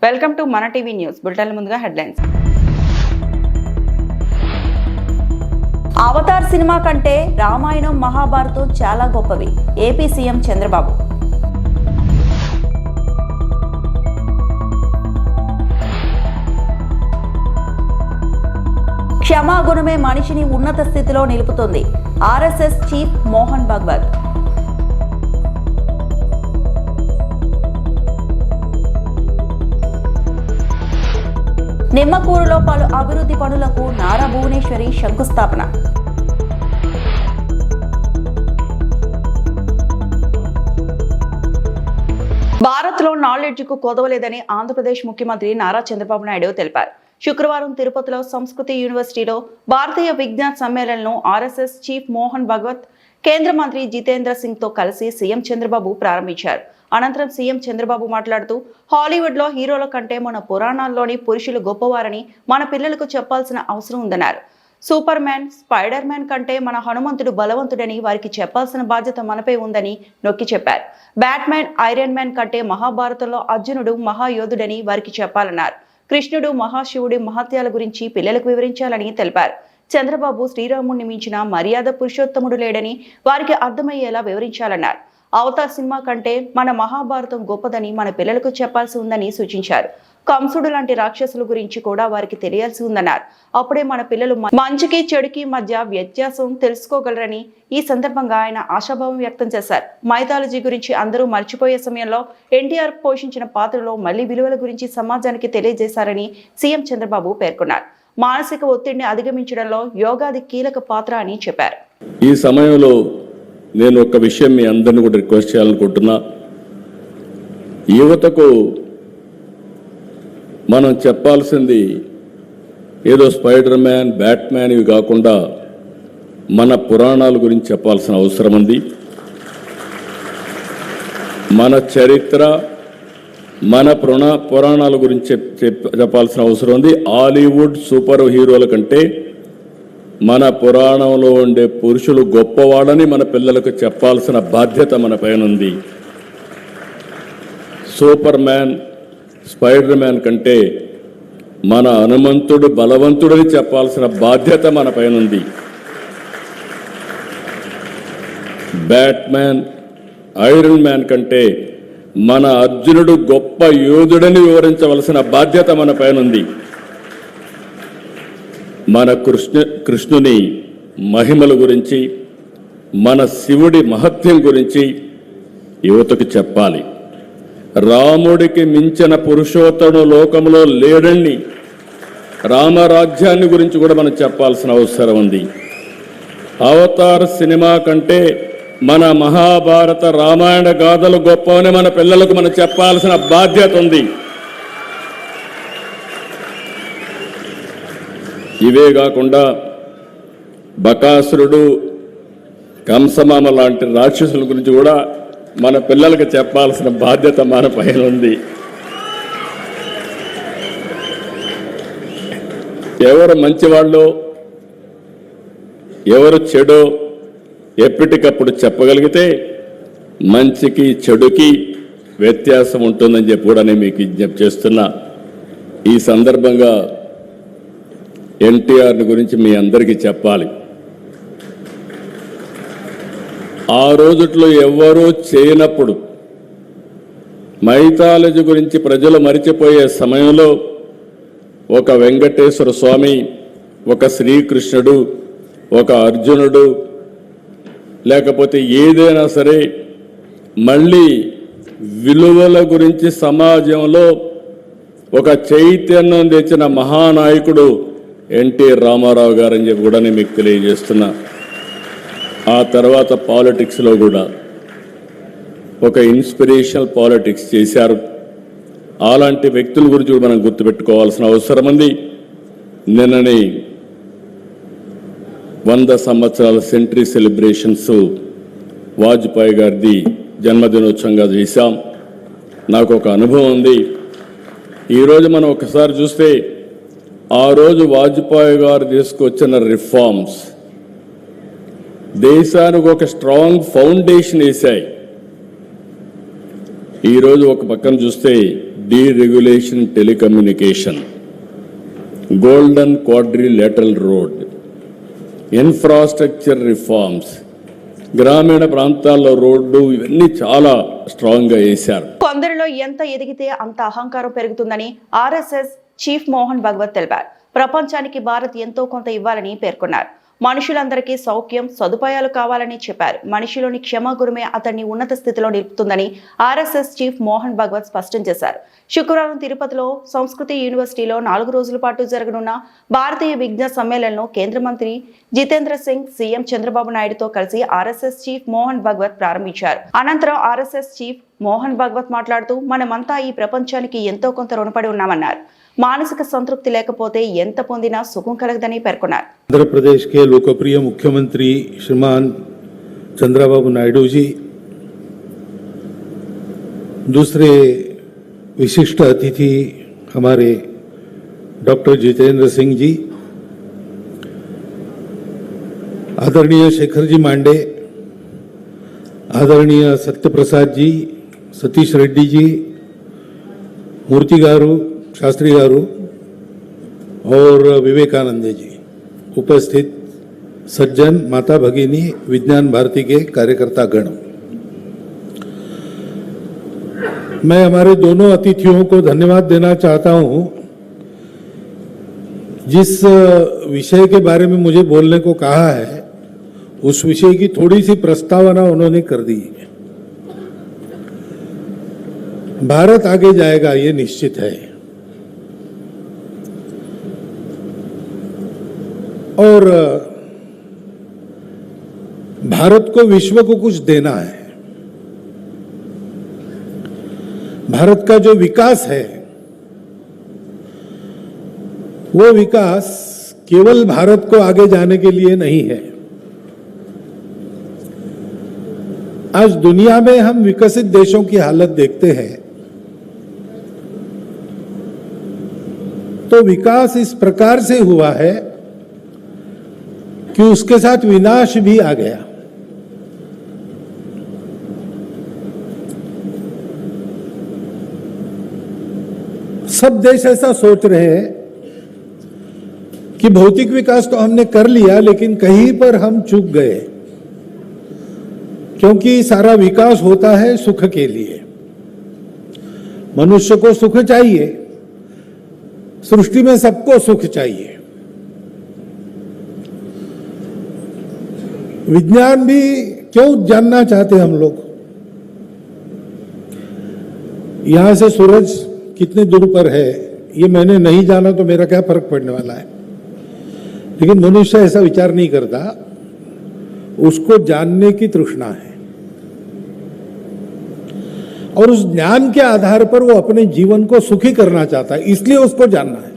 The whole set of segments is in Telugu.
వెల్కమ్ టు మన టీవీ న్యూస్ బులెటిన్. ముందుగా హెడ్లైన్స్. అవతార్ సినిమా కంటే రామాయణం మహాభారతం చాలా గొప్పవి. AP CM Chandrababu. క్షమాగుణమే మనిషిని ఉన్నత స్థితిలో నిలుపుతుంది. RSS chief Mohan Bhagwat. నిమ్మకూరులో పలు అభివృద్ధి పనులకు నారా భువనేశ్వరి శంకుస్థాపన. భారత్లో నాలెడ్జ్కు కొదవలేదని ఆంధ్రప్రదేశ్ ముఖ్యమంత్రి నారా చంద్రబాబు నాయుడు తెలిపారు. శుక్రవారం తిరుపతిలో సంస్కృతి యూనివర్సిటీలో భారతీయ విజ్ఞాన్ సమ్మేళనను ఆర్ఎస్ఎస్ చీఫ్ మోహన్ భగవత్, కేంద్ర మంత్రి జితేంద్ర సింగ్ తో కలిసి సీఎం చంద్రబాబు ప్రారంభించారు. అనంతరం సీఎం చంద్రబాబు మాట్లాడుతూ, హాలీవుడ్ లో హీరోల కంటే మన పురాణాల్లోని పురుషులు గొప్పవారని మన పిల్లలకు చెప్పాల్సిన అవసరం ఉందన్నారు. సూపర్ మ్యాన్, స్పైడర్ మ్యాన్ కంటే మన హనుమంతుడు బలవంతుడని వారికి చెప్పాల్సిన బాధ్యత మనపై ఉందని నొక్కి చెప్పారు. బ్యాట్మ్యాన్, ఐరన్ మ్యాన్ కంటే మహాభారతంలో అర్జునుడు మహాయోధుడని వారికి చెప్పాలన్నారు. కృష్ణుడు, మహాశివుడి మహత్యాల గురించి పిల్లలకు వివరించాలని తెలిపారు. చంద్రబాబు శ్రీరాముడిని మించిన మర్యాద పురుషోత్తముడు లేడని వారికి అర్థమయ్యేలా వివరించాలన్నారు. అవతార్ సినిమా కంటే మన మహాభారతం గొప్పదని మన పిల్లలకు చెప్పాల్సి ఉందని సూచించారు. కంసుడు లాంటి రాక్షసుల గురించి కూడా వారికి తెలియాల్సి ఉందన్నారు. అప్పుడే మన పిల్లలు మంచికి చెడుకి మధ్య వ్యత్యాసం తెలుసుకోగలరని ఈ సందర్భంగా ఆయన ఆశాభావం వ్యక్తం చేశారు. మైథాలజీ గురించి అందరూ మర్చిపోయే సమయంలో ఎన్టీఆర్ పోషించిన పాత్రలో మళ్లీ విలువల గురించి సమాజానికి తెలియజేశారని సీఎం చంద్రబాబు పేర్కొన్నారు. మానసిక ఒత్తిడిని అధిగమించడంలో యోగాది కీలక పాత్ర అని చెప్పారు. ఈ సమయంలో నేను ఒక విషయం మీ అందరిని కూడా రిక్వెస్ట్ చేయాలనుకుంటున్నా. యువతకు మనం చెప్పాల్సింది ఏదో స్పైడర్ మ్యాన్, బ్యాట్మ్యాన్ ఇవి కాకుండా మన పురాణాల గురించి చెప్పాల్సిన అవసరం ఉంది. మన చరిత్ర, మన పురాణాల గురించి చెప్పాల్సిన అవసరం ఉంది. హాలీవుడ్ సూపర్ హీరోల కంటే మన పురాణంలో ఉండే పురుషులు గొప్పవాడని మన పిల్లలకు చెప్పాల్సిన బాధ్యత మన పైన ఉంది. సూపర్ మ్యాన్, స్పైడర్ మ్యాన్ కంటే మన హనుమంతుడు బలవంతుడని చెప్పాల్సిన బాధ్యత మన పైన ఉంది. బ్యాట్మ్యాన్, ఐరన్ మ్యాన్ కంటే మన అర్జునుడు గొప్ప యోధుడని వివరించవలసిన బాధ్యత మన పైన ఉంది. మన కృష్ణుని మహిమల గురించి, మన శివుడి మహత్యం గురించి యువతకు చెప్పాలి. రాముడికి మించిన పురుషోత్తముడు లోకంలో లేడని రామరాజ్యాన్ని గురించి కూడా మనం చెప్పాల్సిన అవసరం ఉంది. అవతార్ సినిమా కంటే మన మహాభారత రామాయణ గాథలు గొప్పవని మన పిల్లలకు మనం చెప్పాల్సిన బాధ్యత ఉంది. ఇవే కాకుండా బకాసురుడు, కంసమామ లాంటి రాక్షసుల గురించి కూడా మన పిల్లలకు చెప్పాల్సిన బాధ్యత మన పైన ఉంది. ఎవరు మంచివాళ్ళు, ఎవరు చెడో ఎప్పటికప్పుడు చెప్పగలిగితే మంచికి చెడుకి వ్యత్యాసం ఉంటుందని చెప్పి కూడా నేను మీకు విజ్ఞప్తి చేస్తున్నా. ఈ సందర్భంగా ఎన్టీఆర్ గురించి మీ అందరికీ చెప్పాలి. ఆ రోజుట్లో ఎవ్వరూ చేయనప్పుడు మైథాలజీ గురించి ప్రజలు మరిచిపోయే సమయంలో ఒక వెంకటేశ్వర స్వామి, ఒక శ్రీకృష్ణుడు, ఒక అర్జునుడు, లేకపోతే ఏదైనా సరే మళ్ళీ విలువల గురించి సమాజంలో ఒక చైతన్యం తెచ్చిన మహానాయకుడు ఎన్టీ రామారావు గారని చెప్పి కూడా నేను మీకు తెలియజేస్తున్నా. ఆ తర్వాత పాలిటిక్స్లో కూడా ఒక ఇన్స్పిరేషనల్ పాలిటిక్స్ చేశారు. అలాంటి వ్యక్తుల గురించి కూడా మనం గుర్తుపెట్టుకోవాల్సిన అవసరం ఉంది. నిన్నని 100 సంవత్సరాల సెంటరీ సెలబ్రేషన్స్ వాజ్పేయి గారిది జన్మదినోత్సవంగా చేశాం. నాకు ఒక అనుభవం ఉంది. ఈరోజు మనం ఒకసారి చూస్తే ఆ రోజు వాజ్పేయి గారు తీసుకొచ్చిన రిఫార్మ్స్ దేశానికి ఒక స్ట్రాంగ్ ఫౌండేషన్ వేశాయి. ఈరోజు ఒక పక్కన చూస్తే deregulation telecommunication, golden quadrilateral road, infrastructure reforms, గ్రామీణ ప్రాంతాల్లో రోడ్డు, ఇవన్నీ చాలా స్ట్రాంగ్గా వేశారు. కొందరిలో ఎంత ఎదిగితే అంత అహంకారం పెరుగుతుందని ఆర్ఎస్ఎస్ చీఫ్ మోహన్ భగవత్ తెలిపారు. ప్రపంచానికి భారత్ ఎంతో కొంత ఇవ్వాలని పేర్కొన్నారు. మనుషులందరికీ సౌఖ్యం, సదుపాయాలు కావాలని చెప్పారు. మనిషిలోని క్షమాగుణమే అతన్ని ఉన్నత స్థితిలో నిలుపుతుందని ఆర్ఎస్ఎస్ చీఫ్ మోహన్ భగవత్ స్పష్టం చేశారు. శుక్రవారం తిరుపతిలో సంస్కృతి యూనివర్సిటీలో 4 రోజుల పాటు జరగనున్న భారతీయ విజ్ఞాన సమ్మేళనంను కేంద్ర మంత్రి జితేంద్ర సింగ్ సీఎం చంద్రబాబు నాయుడుతో కలిసి ఆర్ఎస్ఎస్ చీఫ్ మోహన్ భగవత్ ప్రారంభించారు. అనంతరం ఆర్ఎస్ఎస్ చీఫ్ మోహన్ భగవత్ మాట్లాడుతూ, మనమంతా ఈ ప్రపంచానికి ఎంతో కొంత రుణపడి ఉన్నామన్నారు. మానసిక సంతృప్తి లేకపోతే ఎంత పొందినా సుఖం కలగదని పేర్కొన్నారు. आंध्र प्रदेश के लोकप्रिय मुख्यमंत्री श्रीमान चंद्रबाबू नायडू जी, दूसरे विशिष्ट अतिथि हमारे डॉक्टर जितेंद्र सिंह जी, आदरणीय शेखर जी मांडे, आदरणीय सत्यप्रसाद जी, सतीश रेड्डी जी, मूर्ति गारू, शास्त्री गारू और विवेकानंद जी, उपस्थित सज्जन, माता भगिनी, विज्ञान भारती के कार्यकर्ता गण, मैं हमारे दोनों अतिथियों को धन्यवाद देना चाहता हूं. जिस विषय के बारे में मुझे बोलने को कहा है, उस विषय की थोड़ी सी प्रस्तावना उन्होंने कर दी. भारत आगे जाएगा, ये निश्चित है, और भारत को विश्व को कुछ देना है. भारत का जो विकास है, वो विकास केवल भारत को आगे जाने के लिए नहीं है. आज दुनिया में हम विकसित देशों की हालत देखते हैं तो विकास इस प्रकार से हुआ है कि उसके साथ विनाश भी आ गया. सब देश ऐसा सोच रहे हैं कि भौतिक विकास तो हमने कर लिया, लेकिन कहीं पर हम चूक गए, क्योंकि सारा विकास होता है सुख के लिए. मनुष्य को सुख चाहिए, सृष्टि में सबको सुख चाहिए. विज्ञान भी क्यों जानना चाहते हम लोग? यहां से सूरज कितने दूर पर है ये मैंने नहीं जाना तो मेरा क्या फर्क पड़ने वाला है, लेकिन मनुष्य ऐसा विचार नहीं करता. उसको जानने की तृष्णा है और उस ज्ञान के आधार पर वो अपने जीवन को सुखी करना चाहता है, इसलिए उसको जानना है.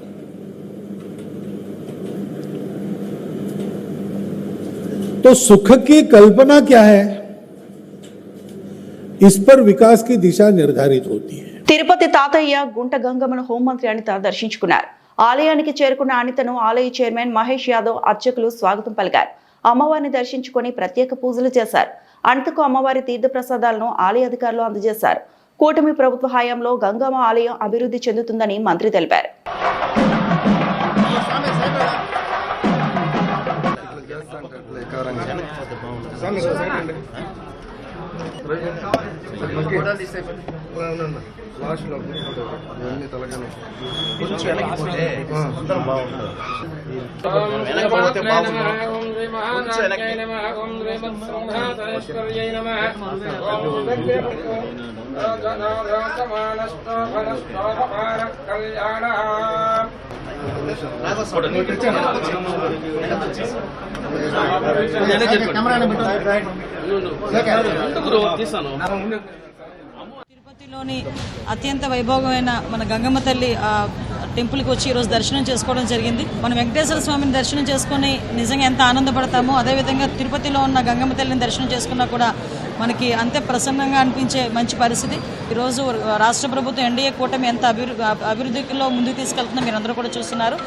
तो सुख की कल्पना क्या है, इस पर विकास की दिशा निर्धारित होती है. తిరుపతి తాతయ్య గుంట గంగమ్మను హోంమంత్రి అనిత దర్శించుకున్నారు. ఆలయానికి చేరుకున్న అనితను ఆలయ చైర్మన్ మహేష్ యాదవ్, అర్చకులు స్వాగతం పలికారు. అమ్మవారిని దర్శించుకొని ప్రత్యేక పూజలు చేశారు. అనితకు అమ్మవారి తీర్థ ప్రసాదాలను ఆలయ అధికారులు అందజేశారు. కూటమి ప్రభుత్వ హయాంలో గంగమ్మ ఆలయం అభివృద్ధి చెందుతుందని మంత్రి తెలిపారు. తిరుపతిలోని అత్యంత వైభవమైన మన గంగమ్మ తల్లి టెంపుల్కి వచ్చి ఈరోజు దర్శనం చేసుకోవడం జరిగింది. మనం వెంకటేశ్వర స్వామిని దర్శనం చేసుకొని నిజంగా ఎంత ఆనందపడతామో, అదేవిధంగా తిరుపతిలో ఉన్న గంగమ్మ తల్లిని దర్శనం చేసుకున్నా కూడా మనకి అంతే ప్రసన్నంగా అనిపించే మంచి పరిస్థితి. ఈరోజు రాష్ట్ర ప్రభుత్వం ఎన్డీఏ కూటమి ఎంత అభివృద్ధిలో ముందుకు తీసుకెళ్తుందో మీరందరూ కూడా చూస్తున్నారు.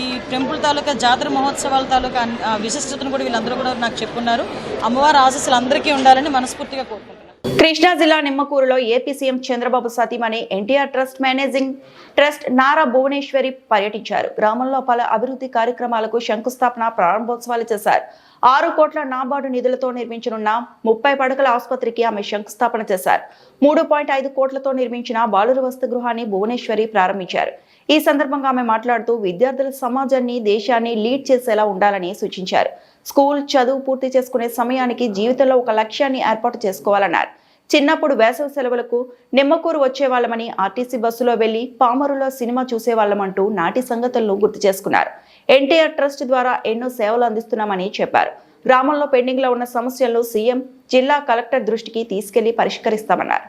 ఈ టెంపుల్ తాలూకా జాతర మహోత్సవాల తాలూకా విశిష్టతను కూడా వీళ్ళందరూ కూడా నాకు చెప్పుకున్నారు. అమ్మవారి ఆశీస్సులు అందరికీ ఉండాలని మనస్ఫూర్తిగా కోరుకుంటున్నాను. కృష్ణా జిల్లా నిమ్మకూరులో ఏపీ సీఎం చంద్రబాబు సతీమణి NTR trust managing trust Nara Bhuvaneshwari పర్యటించారు. గ్రామంలో పలు అభివృద్ధి కార్యక్రమాలకు శంకుస్థాపన, ప్రారంభోత్సవాలు చేశారు. 6 కోట్ల నాబార్డు నిధులతో నిర్మించనున్న 30 పడకల ఆసుపత్రికి ఆమె శంకుస్థాపన చేశారు. 3.5 కోట్లతో నిర్మించిన బాలుర వసతి గృహాన్ని భువనేశ్వరి ప్రారంభించారు. ఈ సందర్భంగా ఆమె మాట్లాడుతూ విద్యార్థుల సమాజాన్ని, దేశాన్ని లీడ్ చేసేలా ఉండాలని సూచించారు. స్కూల్ చదువు పూర్తి చేసుకునే సమయానికి జీవితంలో ఒక లక్ష్యాన్ని ఏర్పాటు చేసుకోవాలన్నారు. చిన్నప్పుడు వేసవి సెలవులకు నిమ్మకూరు వచ్చేవాళ్లమని, ఆర్టీసీ బస్సులో వెళ్లి పామరులో సినిమా చూసేవాళ్లమంటూ నాటి సంగతులను గుర్తు చేసుకున్నారు. ఎన్టీఆర్ ట్రస్ట్ ద్వారా ఎన్నో సేవలు అందిస్తున్నామని చెప్పారు. గ్రామంలో పెండింగ్ లో ఉన్న సమస్యలను సీఎం, జిల్లా కలెక్టర్ దృష్టికి తీసుకెళ్లి పరిష్కరిస్తామన్నారు.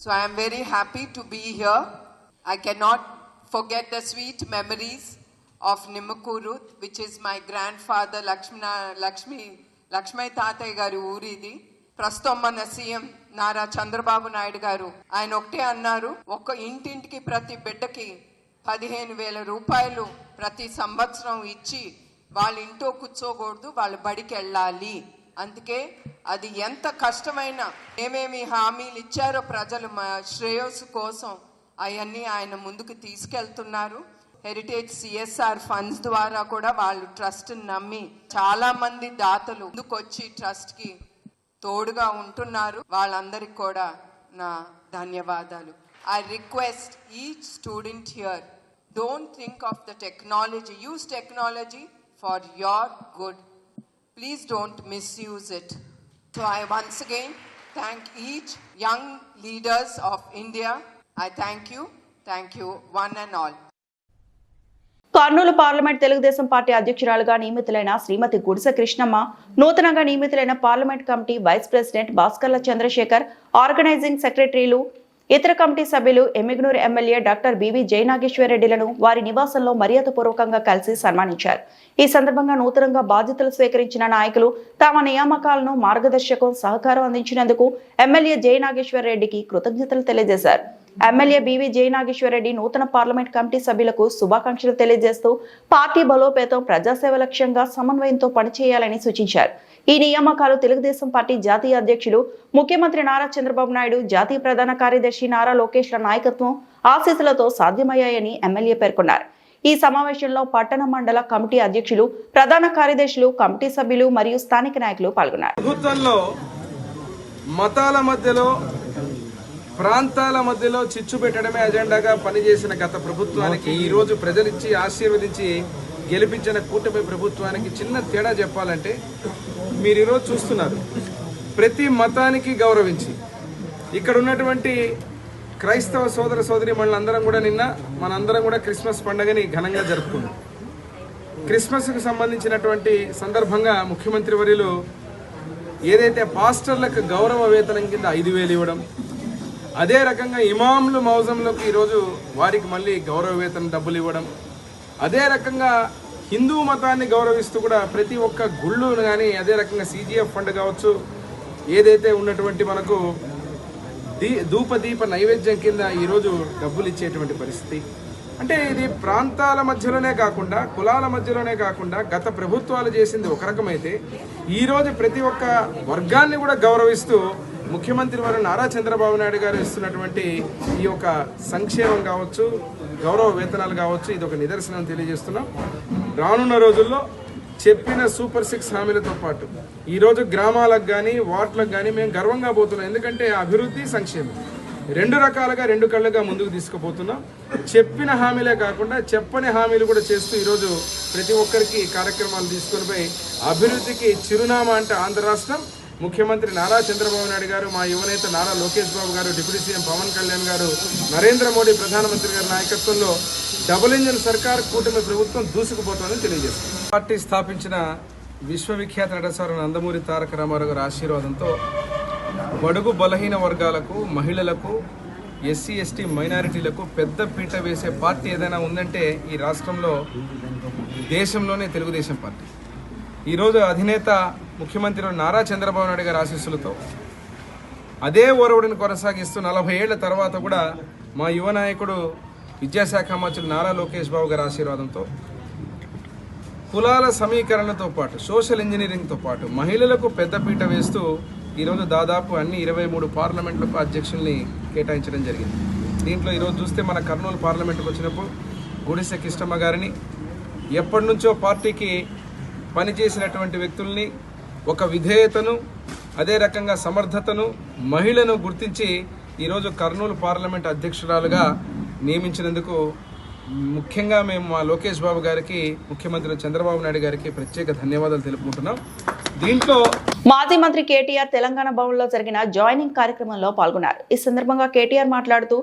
So I am very happy to be here. I cannot forget the sweet memories of Nimmakuru, which is my grandfather Lakshmi Tatay garu ఊరిది. ప్రస్తుతం మన సీఎం నారా చంద్రబాబు నాయుడు గారు ఆయన ఒకటే అన్నారు, ఒక ఇంటింటికి ప్రతి బిడ్డకి 15,000 రూపాయలు ప్రతి సంవత్సరం ఇచ్చి వాళ్ళ ఇంట్లో కూర్చోకూడదు, వాళ్ళు బడికి వెళ్ళాలి. అందుకే అది ఎంత కష్టమైనా ఏమేమి హామీలు ఇచ్చారో ప్రజలు శ్రేయస్సు కోసం అవన్నీ ఆయన ముందుకు తీసుకెళ్తున్నారు. హెరిటేజ్ CSR ఫండ్స్ ద్వారా కూడా వాళ్ళు ట్రస్ట్ నమ్మి చాలా మంది దాతలు ముందుకొచ్చి ట్రస్ట్ కి తోడుగా ఉంటున్నారు. వాళ్ళందరికీ కూడా నా ధన్యవాదాలు. I request each student here, don't think of the technology, use technology for your good. Please don't misuse it. So I once again thank each young leaders of India. I thank you one and all. Kurnool parliament Telugu Desam party అధ్యక్షురాలుగా నియమితులైన శ్రీమతి గుడిసె కృష్ణమ్మ, నూతనంగా నియమితులైన parliament committee vice president Bhaskarla Chandrasekhar, organising సెక్రటరీలు, ఇతర కమిటీ సభ్యులు ఎమ్మిగనూరు ఎమ్మెల్యే డాక్టర్ బివి జయనాగేశ్వరరెడ్డిలను వారి నివాసంలో మర్యాదపూర్వకంగా కలిసి సన్మానించారు. ఈ సందర్భంగా నూతనంగా బాధ్యతలు స్వీకరించిన నాయకులు తమ నియామకాలను, మార్గదర్శకం, సహకారం అందించినందుకు ఎమ్మెల్యే జయనాగేశ్వరరెడ్డికి కృతజ్ఞతలు తెలియజేశారు. ఎమ్మెల్యే బివి జయనాగేశ్వరరెడ్డి నూతన పార్లమెంట్ కమిటీ సభ్యులకు శుభాకాంక్షలు తెలియజేస్తూ పార్టీ బలోపేతం, ప్రజాసేవ లక్ష్యంగా సమన్వయంతో పనిచేయాలని సూచించారు. ఈ నియామకాలు తెలుగుదేశం పార్టీ జాతీయ అధ్యక్షులు, ముఖ్యమంత్రి నారా చంద్రబాబు నాయుడు, జాతీయ ప్రధాన కార్యదర్శి నారా లోకేష్ల నాయకత్వం, ఆశీస్సులతో సాధ్యమయ్యాయని ఎమ్మెల్యే పేర్కొన్నారు. ఈ సమావేశంలో పట్టణ, మండల కమిటీ అధ్యక్షులు, ప్రధాన కార్యదర్శులు, కమిటీ సభ్యులు మరియు స్థానిక నాయకులు పాల్గొన్నారు. ప్రభుత్వంలో మతాల మధ్యలో, ప్రాంతాల మధ్యలో చిచ్చు పెట్టడమే అజెండాగా పనిచేసిన గత ప్రభుత్వానికి, ఈ రోజు ప్రజలిచ్చి ఆశీర్వదించి గెలిపించిన కూటమి ప్రభుత్వానికి చిన్న తేడా చెప్పాలంటే, మీరు ఈరోజు చూస్తున్నారు, ప్రతి మతానికి గౌరవించి ఇక్కడ ఉన్నటువంటి క్రైస్తవ సోదర సోదరి మనందరం కూడా మనందరం కూడా క్రిస్మస్ పండుగని ఘనంగా జరుపుకున్నాం. క్రిస్మస్కు సంబంధించినటువంటి సందర్భంగా ముఖ్యమంత్రి వర్యులు ఏదైతే పాస్టర్లకు గౌరవ వేతనం కింద 5,000 ఇవ్వడం, అదే రకంగా ఇమాంలు మౌజంలోకి ఈరోజు వారికి మళ్ళీ గౌరవ వేతనం డబ్బులు ఇవ్వడం, అదే రకంగా హిందూ మతాన్ని గౌరవిస్తూ కూడా ప్రతి ఒక్క గుళ్ళును కానీ, అదే రకంగా CGF ఫండ్ కావచ్చు, ఏదైతే ఉన్నటువంటి మనకు ధూపదీప నైవేద్యం కింద ఈరోజు డబ్బులు ఇచ్చేటువంటి పరిస్థితి. అంటే ఇది ప్రాంతాల మధ్యలోనే కాకుండా, కులాల మధ్యలోనే కాకుండా గత ప్రభుత్వాలు చేసింది ఒక రకమైతే, ఈరోజు ప్రతి ఒక్క వర్గాన్ని కూడా గౌరవిస్తూ ముఖ్యమంత్రి వారు నారా చంద్రబాబు నాయుడు గారు ఇస్తున్నటువంటి ఈ యొక్క సంక్షేమం కావచ్చు, గౌరవ వేతనాలు కావచ్చు, ఇది ఒక నిదర్శనం తెలియజేస్తున్నాం. రానున్న రోజుల్లో చెప్పిన సూపర్ 6 హామీలతో పాటు ఈరోజు గ్రామాలకు కానీ, వార్డులకు కానీ మేము గర్వంగా పోతున్నాం. ఎందుకంటే అభివృద్ధి, సంక్షేమం 2 రకాలుగా, 2 కళ్ళుగా ముందుకు తీసుకుపోతున్నాం. చెప్పిన హామీలే కాకుండా చెప్పని హామీలు కూడా చేస్తూ ఈరోజు ప్రతి ఒక్కరికి కార్యక్రమాలు తీసుకొని పోయి అభివృద్ధికి చిరునామా అంటే ఆంధ్ర రాష్ట్రం, ముఖ్యమంత్రి నారా చంద్రబాబు నాయుడు గారు, మా యువనేత నారా లోకేష్ బాబు గారు, డిప్యూటీ సీఎం పవన్ కళ్యాణ్ గారు, నరేంద్ర మోడీ ప్రధానమంత్రి గారి నాయకత్వంలో డబుల్ ఇంజిన్ సర్కార్ కూటమి ప్రభుత్వం దూసుకుపోతుందని తెలియజేస్తుంది. పార్టీ స్థాపించిన విశ్వవిఖ్యాత నటసారు నందమూరి తారక రామారావు గారి ఆశీర్వాదంతో బడుగు బలహీన వర్గాలకు, మహిళలకు, SC ST మైనారిటీలకు పెద్ద పీట వేసే పార్టీ ఏదైనా ఉందంటే ఈ రాష్ట్రంలో, దేశంలోనే తెలుగుదేశం పార్టీ. ఈరోజు అధినేత ముఖ్యమంత్రి నారా చంద్రబాబు నాయుడు గారి ఆశీస్సులతో అదే ఓరవడిని కొనసాగిస్తూ 40 ఏళ్ల తర్వాత కూడా మా యువ నాయకుడు, విద్యాశాఖ మంత్రి నారా లోకేష్ బాబు గారి ఆశీర్వాదంతో కులాల సమీకరణతో పాటు, సోషల్ ఇంజనీరింగ్తో పాటు మహిళలకు పెద్దపీట వేస్తూ ఈరోజు దాదాపు అన్ని 23 పార్లమెంట్లకు అధ్యక్షుల్ని కేటాయించడం జరిగింది. దీంట్లో ఈరోజు చూస్తే మన కర్నూలు పార్లమెంటుకు వచ్చినప్పుడు గుడిసె కిష్టమ్మ గారిని, ఎప్పటి నుంచో పార్టీకి పనిచేసినటువంటి వ్యక్తుల్ని, ఒక విధేయతను, అదే రకంగా సమర్థతను, మహిళను గుర్తించి ఈరోజు కర్నూలు పార్లమెంట్ అధ్యక్షురాలుగా నియమించినందుకు ముఖ్యంగా మేము మా లోకేష్ బాబు గారికి, ముఖ్యమంత్రి చంద్రబాబు నాయుడు గారికి ప్రత్యేక ధన్యవాదాలు తెలుపుకుంటున్నాం. దీంట్లో మాజీ మంత్రి కేటీఆర్ తెలంగాణ భవన్లో జరిగిన జాయినింగ్ కార్యక్రమంలో పాల్గొన్నారు. ఈ సందర్భంగా కేటీఆర్ మాట్లాడుతూ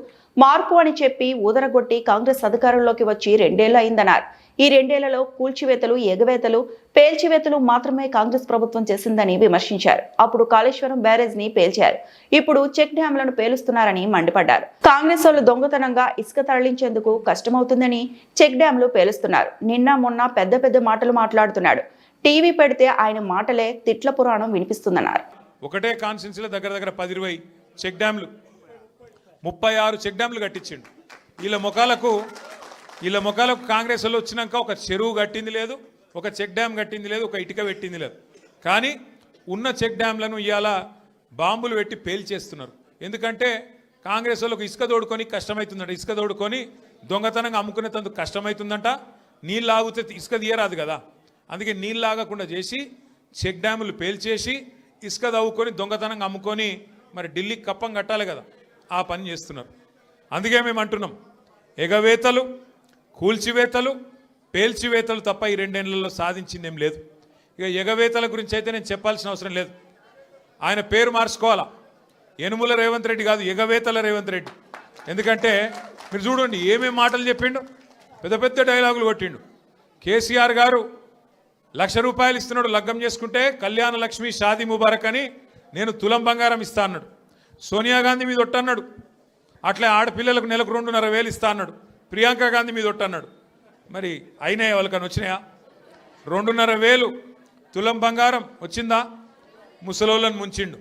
మార్పు అని చెప్పి ఊదరగొట్టి కాంగ్రెస్ అధికారంలోకి వచ్చి 2 ఏళ్లు అయిందన్నారు. ఈ 2 ఏళ్లలో కూల్చివేతలు, ఎగవేతలు, పేల్చివేతలు మాత్రమే కాంగ్రెస్ ప్రభుత్వం చేసిందని విమర్శించారు. అప్పుడు కాళేశ్వరం బ్యారేజ్ ని పేల్చారు, ఇప్పుడు చెక్ డ్యాంలను పేలుస్తున్నారని మండిపడ్డారు. కాంగ్రెస్ వాళ్ళు దొంగతనంగా ఇసుక తరలించేందుకు కష్టమవుతుందని చెక్ డ్యాంలు పేలుస్తున్నారు. నిన్న మొన్న పెద్ద పెద్ద మాటలు మాట్లాడుతున్నాడు. టీవీ పెడితే ఆయన మాటలే తిట్ల పురాణం వినిపిస్తుందన్నారు. ఒకటే కాన్స్టిట్యున్సీలో దగ్గర 10-20 చెక్ డ్యాంలు, 36 చెక్ డ్యాంలు కట్టించిండు. వీళ్ళ ముఖాలకు కాంగ్రెస్ వాళ్ళు వచ్చినాక ఒక చెరువు కట్టింది లేదు, ఒక చెక్ డ్యామ్ కట్టింది లేదు, ఒక ఇటుక పెట్టింది లేదు. కానీ ఉన్న చెక్ డ్యాంలను ఇవాళ బాంబులు పెట్టి పేల్చేస్తున్నారు. ఎందుకంటే కాంగ్రెస్ వాళ్ళకు ఇసుక తోడుకొని కష్టమవుతుందంట, ఇసుక తోడుకొని దొంగతనంగా అమ్ముకునేందుకు కష్టమవుతుందంట. నీళ్ళు ఆగితే ఇసుక తీయరాదు కదా, అందుకే నీళ్ళు ఆగకుండా చేసి చెక్ డ్యాములు పేల్చేసి ఇసుక తవ్వుకొని దొంగతనంగా అమ్ముకొని మరి ఢిల్లీకి కప్పం కట్టాలి కదా, ఆ పని చేస్తున్నారు. అందుకే మేము అంటున్నాం, ఎగవేతలు, కూల్చివేతలు, పేల్చివేతలు తప్ప ఈ 2 ఏళ్లలో సాధించిందేం లేదు. ఇక ఎగవేతల గురించి అయితే నేను చెప్పాల్సిన అవసరం లేదు. ఆయన పేరు మార్చుకోవాలా, యనుమల రేవంత్ రెడ్డి కాదు, ఎగవేతల రేవంత్ రెడ్డి. ఎందుకంటే మీరు చూడండి ఏమేమి మాటలు చెప్పిండు, పెద్ద పెద్ద డైలాగులు కొట్టిండు. కేసీఆర్ గారు 1,00,000 రూపాయలు ఇస్తున్నాడు లగ్గం చేసుకుంటే, కళ్యాణ లక్ష్మి షాదీ ముబారక్ అని నేను తులం బంగారం ఇస్తా అన్నాడు. సోనియా గాంధీ మీద ఒట్టన్నాడు, అట్లే ఆడపిల్లలకు నెలకు 2,500 ఇస్తా అన్నాడు. ప్రియాంక గాంధీ మీద ఒట్టన్నాడు. మరి అయినాయా వాళ్ళకని వచ్చినాయా? 2,500 తులం బంగారం వచ్చిందా? ముసలోళ్ళని ముంచిండు.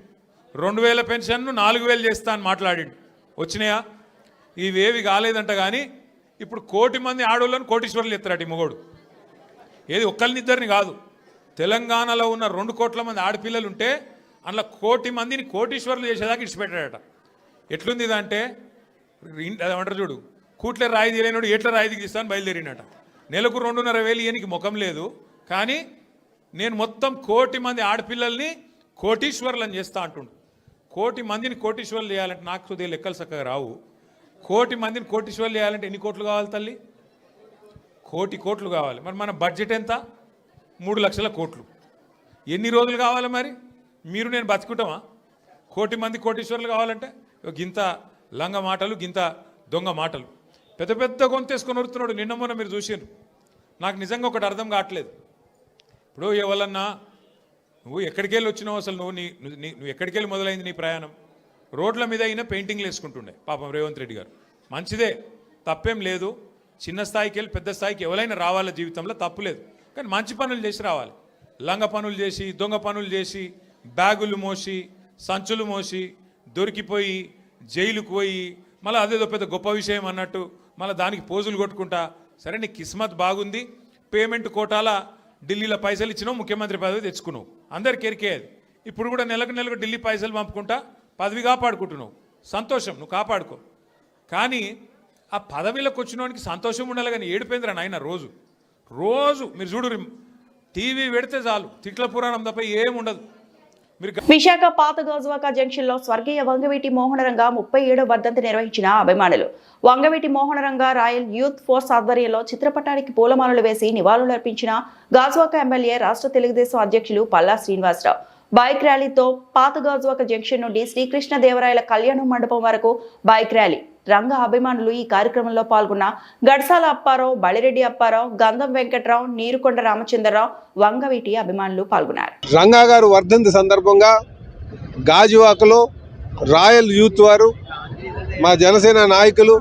2,000 పెన్షన్ను 4,000 చేస్తా అని మాట్లాడిండు. వచ్చినాయా? ఇవేవి కాలేదంట. కానీ ఇప్పుడు 1 కోటి మంది ఆడోళ్ళని కోటీశ్వర్లు ఎత్తారట ఈ మొగోడు. ఏది ఒక్కరినిద్దరిని కాదు, తెలంగాణలో ఉన్న 2 కోట్ల మంది ఆడపిల్లలు ఉంటే అందులో 1 కోటి మందిని కోటీశ్వర్లు చేసేదాకా ఇడిచిపెట్టాడట. ఎట్లుంది ఇదంటే ఏమంటారు చూడు, కూట్లే రాయి తీయలేనాడు ఎట్లా రాయి దిగిస్తాను బయలుదేరినట. నెలకు 2,500 ఈయనకి ముఖం లేదు. కానీ నేను మొత్తం 1 కోటి మంది ఆడపిల్లల్ని కోటీశ్వర్లను చేస్తా అంటుండు. 1 కోటి మందిని కోటీశ్వర్లు చేయాలంటే నాకు కొద్దిగా లెక్కలు చక్కగా రావు. 1 కోటి మందిని కోటీశ్వర్లు చేయాలంటే ఎన్ని కోట్లు కావాలి తల్లి? 1 కోటి కోట్లు కావాలి. మరి మన బడ్జెట్ ఎంత? 3 లక్షల కోట్లు. ఎన్ని రోజులు కావాలి మరి? మీరు నేను బతుకుంటామా? 1 కోటి మంది కోటీశ్వర్లు కావాలంటే గింత లంగ మాటలు, గింత దొంగ మాటలు, పెద్ద పెద్ద గొంతేసుకొని వరుతున్నాడు. నిన్న మొన్న మీరు చూసారు. నాకు నిజంగా ఒకటి అర్థం కావట్లేదు. ఇప్పుడు ఎవరన్నా నువ్వు ఎక్కడికి వెళ్ళి వచ్చినావు, అసలు నువ్వు ఎక్కడికి వెళ్ళి మొదలైంది నీ ప్రయాణం? రోడ్ల మీద అయినా పెయింటింగ్లు వేసుకుంటుండే పాపం రేవంత్ రెడ్డి గారు. మంచిదే, తప్పేం లేదు. చిన్న స్థాయికి వెళ్ళి పెద్ద స్థాయికి ఎవరైనా రావాల జీవితంలో, తప్పు లేదు. కానీ మంచి పనులు చేసి రావాలి. లంగ పనులు చేసి, దొంగ పనులు చేసి, బ్యాగులు మోసి, సంచులు మోసి, దొరికిపోయి జైలుకు పోయి మళ్ళీ అదేదో పెద్ద గొప్ప విషయం అన్నట్టు మళ్ళీ దానికి పోజులు కొట్టుకుంటా. సరే నీ కిస్మత్ బాగుంది, పేమెంట్ కోటాల ఢిల్లీలో పైసలు ఇచ్చినావు, ముఖ్యమంత్రి పదవి తెచ్చుకున్నావు, అందరికి ఎరికేది. ఇప్పుడు కూడా నెలకు ఢిల్లీ పైసలు పంపుకుంటా పదవి కాపాడుకుంటున్నావు. సంతోషం, నువ్వు కాపాడుకో. కానీ ఆ పదవిలోకి వచ్చినోనికి సంతోషం ఉండాలి, కానీ ఏడిపోయిందిరా నాయన. రోజు మీరు చూడు, టీవీ పెడితే చాలు తిట్ల పురాణం తప్ప ఏముండదు. విశాఖ పాత గాజువాక జంక్షన్ లో స్వర్గీయ వంగవీటి మోహనరంగ 37వ వర్ధంతి నిర్వహించిన అభిమానులు. Vangaveeti Mohanaranga royal youth force ఆధ్వర్యంలో చిత్రపటానికి పూలమాలలు వేసి నివాళులర్పించిన గాజువాక ఎమ్మెల్యే, రాష్ట్ర తెలుగుదేశం అధ్యక్షులు పల్లా శ్రీనివాసరావు. బైక్ ర్యాలీతో పాత గాజువాక జంక్షన్ నుండి శ్రీకృష్ణదేవరాయల కళ్యాణ మండపం వరకు బైక్ ర్యాలీ. రంగ అభిమానులు ఈ కార్యక్రమంలో పాల్గొన్న గడ్సాల అప్పారావు, బళిరెడ్డి అప్పారావు, గంధం వెంకట్రావు, నీరుకొండ రామచంద్రరావు, వంగవీటి అభిమానులు పాల్గొన్నారు. రంగా గారు వర్ధంతి సందర్భంగా గాజువాకలో రాయల్ యూత్ వారు, మా జనసేన నాయకులు,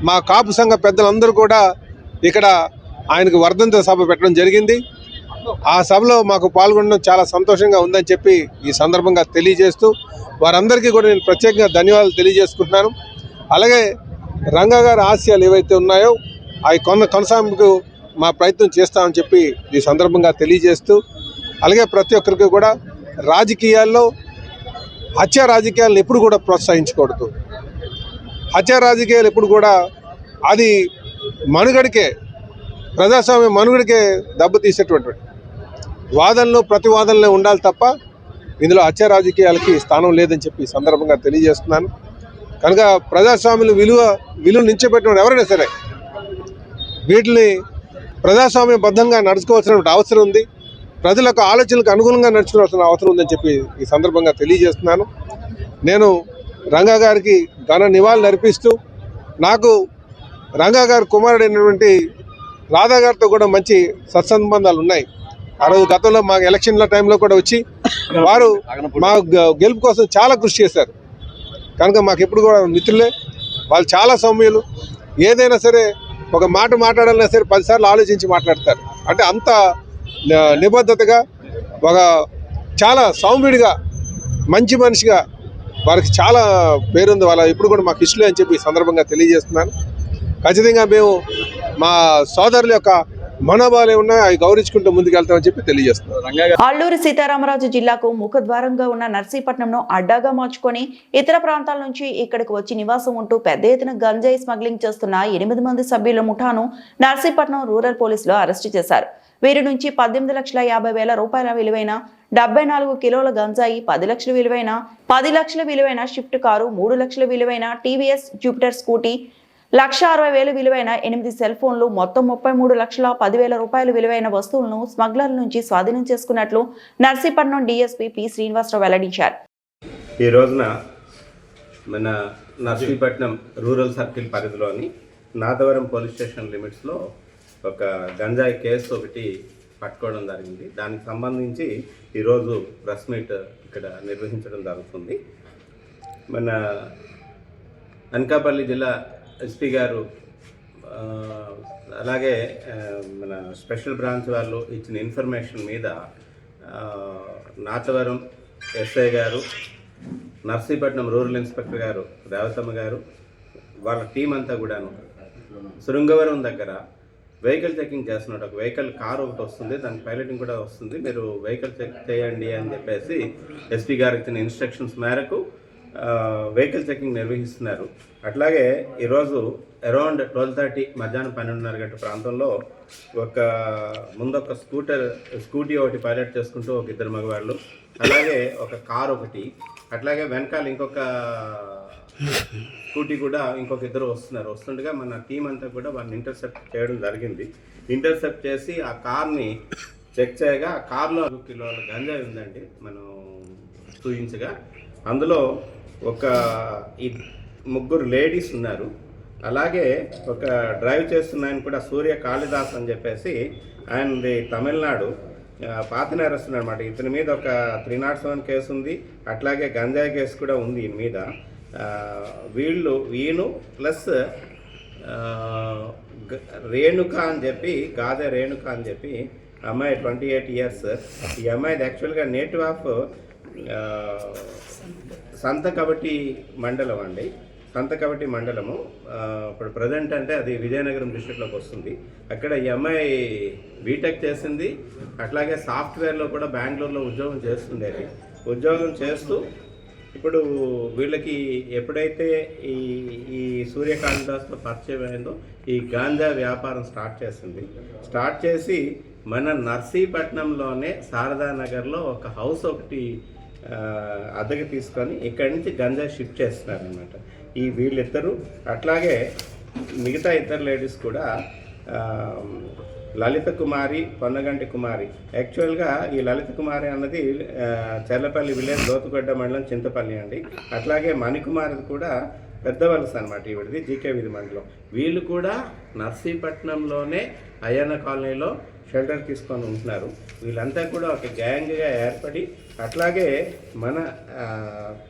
మా కాపు సంఘ పెద్దలందరూ కూడా ఇక్కడ ఆయనకు వర్ధంతి సభ పెట్టడం జరిగింది. ఆ సభలో మాకు పాల్గొనడం చాలా సంతోషంగా ఉందని చెప్పి ఈ సందర్భంగా తెలియజేస్తూ వారందరికీ కూడా నేను ప్రత్యేకంగా ధన్యవాదాలు తెలియజేసుకుంటున్నాను. అలాగే రంగా గారి ఆశయాలు ఏవైతే ఉన్నాయో అవి కొనసాగింపుకు మా ప్రయత్నం చేస్తామని చెప్పి ఈ సందర్భంగా తెలియజేస్తూ, అలాగే ప్రతి ఒక్కరికి కూడా రాజకీయాల్లో హత్య రాజకీయాలను ఎప్పుడు కూడా ప్రోత్సహించకూడదు. హత్య రాజకీయాలు ఎప్పుడు కూడా అది మనుగడికే, ప్రజాస్వామ్య మనుగడికే దెబ్బతీసేటువంటి వాదనలు ప్రతివాదనలే ఉండాలి తప్ప ఇందులో హత్య రాజకీయాలకి స్థానం లేదని చెప్పి ఈ సందర్భంగా తెలియజేస్తున్నాను. కనుక ప్రజాస్వామ్యులు విలువ నిలిచిపెట్టిన ఎవరైనా సరే వీటిని ప్రజాస్వామ్యబద్ధంగా నడుచుకోవాల్సిన అవసరం ఉంది. ప్రజలకు ఆలోచనలకు అనుగుణంగా నడుచుకోవాల్సిన అవసరం ఉందని చెప్పి ఈ సందర్భంగా తెలియజేస్తున్నాను. నేను రంగా గారికి ఘన నివాళులు అర్పిస్తూ, నాకు రంగా గారి కుమారుడైనటువంటి రాధా గారితో కూడా మంచి సత్సంబంధాలు ఉన్నాయి. ఆ రోజు గతంలో మా ఎలక్షన్ల టైంలో కూడా వచ్చి వారు మా గెలుపు కోసం చాలా కృషి చేశారు. కనుక మాకు ఎప్పుడు కూడా మిత్రులే. వాళ్ళు చాలా సౌమ్యులు. ఏదైనా సరే ఒక మాట మాట్లాడాలన్నా సరే 10 సార్లు ఆలోచించి మాట్లాడతారు. అంటే అంత నిబద్ధతగా, ఒక చాలా సౌమ్యుడిగా, మంచి మనిషిగా వారికి చాలా పేరుంది. వాళ్ళ ఇప్పుడు కూడా మాకు ఇష్టలే అని చెప్పి ఈ సందర్భంగా తెలియజేస్తున్నాను. ఖచ్చితంగా మేము మా సోదరుల యొక్క మనోభావాలు ఏమన్నా అవి గౌరవించుకుంటూ ముందుకెళ్తామని చెప్పి తెలియజేస్తున్నాను. అల్లూరి సీతారామరాజు జిల్లాకు ముఖద్వారంగా ఉన్న నర్సీపట్నంను అడ్డాగా మార్చుకొని ఇతర ప్రాంతాల నుంచి ఇక్కడికి వచ్చి నివాసం ఉంటూ పెద్ద ఎత్తున గంజాయి స్మగ్లింగ్ చేస్తున్న 8 మంది సభ్యుల ముఠాను నర్సీపట్నం రూరల్ పోలీసులు అరెస్టు చేశారు. వీరి నుంచి 18,50,000 రూపాయల విలువైన 74 కిలోల గంజాయి, 10 లక్షల విలువైన 10 లక్షల విలువైన షిఫ్ట్ కారు, 3 లక్షల విలువైన టీవీఎస్ జూపిటర్ స్కూటీ, 1,60,000 విలువైన 8 సెల్ ఫోన్లు, మొత్తం 33,10,000 రూపాయల విలువైన వస్తువులను స్మగ్లర్ల నుంచి స్వాధీనం చేసుకున్నట్లు నర్సీపట్నం డీఎస్పీ పి శ్రీనివాసరావు వెల్లడించారు. ఈ రోజున మన నర్సీపట్నం రూరల్ సర్కిల్ పరిధిలోని నాదవరం పోలీస్ స్టేషన్ లిమిట్స్లో ఒక గంజాయి కేసు ఒకటి పట్టుకోవడం జరిగింది. దానికి సంబంధించి ఈరోజు ప్రెస్ మీట్ ఇక్కడ నిర్వహించడం జరుగుతుంది. మన అనకాపల్లి జిల్లా ఎస్పీ గారు అలాగే మన స్పెషల్ బ్రాంచ్ వాళ్ళు ఇచ్చిన ఇన్ఫర్మేషన్ మీద నాతవరం ఎస్ఐ గారు, నర్సీపట్నం రూరల్ ఇన్స్పెక్టర్ గారు రేవతమ్మ గారు, వాళ్ళ టీం అంతా కూడాను శృంగవరం దగ్గర వెహికల్ చెకింగ్ చేస్తున్నాడు. ఒక వెహికల్ కారు ఒకటి వస్తుంది, దానికి పైలటింగ్ కూడా వస్తుంది, మీరు వెహికల్ చెక్ చేయండి అని చెప్పేసి ఎస్పీ గారు ఇచ్చిన ఇన్స్ట్రక్షన్స్ మేరకు వెహికల్ చెకింగ్ నిర్వహిస్తున్నారు. అట్లాగే ఈరోజు అరౌండ్ 12:30 మధ్యాహ్నం 12:30 గంటల ప్రాంతంలో ముందొక స్కూటీ ఒకటి పైలట్ చేసుకుంటూ ఒక 2 మగవాళ్ళు, అలాగే ఒక కారు ఒకటి, అట్లాగే వెనకాల ఇంకొక స్కూటీ కూడా ఇంకొక 2 వస్తున్నారు. వస్తుండగా మన టీం అంతా కూడా వాళ్ళని ఇంటర్సెప్ట్ చేయడం జరిగింది. ఇంటర్సెప్ట్ చేసి ఆ కార్ని చెక్ చేయగా ఆ కార్లో 2 కిలోల గంజాయి ఉందండి మనం చూయించగా. అందులో ఒక 3 లేడీస్ ఉన్నారు. అలాగే ఒక డ్రైవ్ చేస్తున్న ఆయన కూడా సూర్య కాళిదాస్ అని చెప్పేసి ఆయనది తమిళనాడు పాత నేరస్తున్నారు అనమాట. ఇతని మీద ఒక 307 కేసు ఉంది, అట్లాగే గంజాయి కేసు కూడా ఉంది ఈయన మీద. ఈయను ప్లస్ రేణుక అని చెప్పి, గాదే రేణుక అని చెప్పి అమ్మాయి 28 ఇయర్స్. ఈ అమ్మాయిది యాక్చువల్గా నేటివ్ ఆఫ్ సంతకబటి మండలం అండి. సంతకబటి మండలము ఇప్పుడు ప్రజెంట్ అంటే అది విజయనగరం డిస్ట్రిక్ట్లోకి వస్తుంది. అక్కడ ఈ అమ్మాయి బీటెక్ చేసింది, అట్లాగే సాఫ్ట్వేర్లో కూడా బెంగళూరులో ఉద్యోగం చేస్తుండేది. ఉద్యోగం చేస్తూ ఇప్పుడు వీళ్ళకి ఎప్పుడైతే ఈ సూర్యకాళిదాస్తో పరిచయం అయిందో ఈ గాంజా వ్యాపారం స్టార్ట్ చేసి మన నర్సీపట్నంలోనే శారదానగర్లో ఒక హౌస్ ఒకటి అద్దెకి తీసుకొని ఇక్కడి నుంచి గంజా షిఫ్ట్ చేస్తున్నారనమాట వీళ్ళిద్దరూ. అట్లాగే మిగతా 2 లేడీస్ కూడా లలిత కుమారి, పొన్నగంటి కుమారి. యాక్చువల్గా ఈ లలిత కుమారి అన్నది చెర్లపల్లి విలేజ్, లోతుగడ్డ మండలం, చింతపల్లి అండి. అట్లాగే మణికుమారి కూడా పెద్ద వలస అనమాట, ఈవిడిది జీకే వీధి మండలం. వీళ్ళు కూడా నర్సీపట్నంలోనే అయ్యన్న కాలనీలో షెల్టర్ తీసుకొని ఉంటున్నారు. వీళ్ళంతా కూడా ఒక గ్యాంగ్గా ఏర్పడి, అట్లాగే మన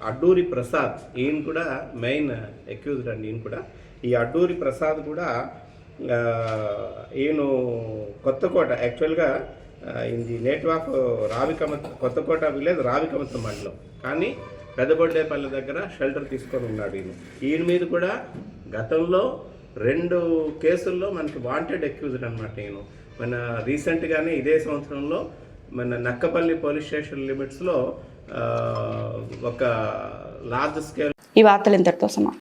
అడ్డూరి ప్రసాద్, ఈయన కూడా మెయిన్ అక్యూజ్డ్ అండి. ఈయన కూడా ఈ అడ్డూరి ప్రసాద్ కూడా ఈయన కొత్తకోట, యాక్చువల్గా ఇది native of Kothakota village, Ravikamatham మండలం, కానీ పెద్దబొడ్డేపల్లి దగ్గర షెల్టర్ తీసుకొని ఉన్నాడు. ఈయన మీద కూడా గతంలో 2 కేసుల్లో మనకి వాంటెడ్ అక్యూజ్డ్ అనమాట. ఈయన మన రీసెంట్గానే ఇదే సంవత్సరంలో మన నక్కపల్లి పోలీస్ స్టేషన్ లిమిట్స్లో ఒక లార్జ్ స్కేల్. ఈ వార్తలు ఇంతటితో సమాప్తం.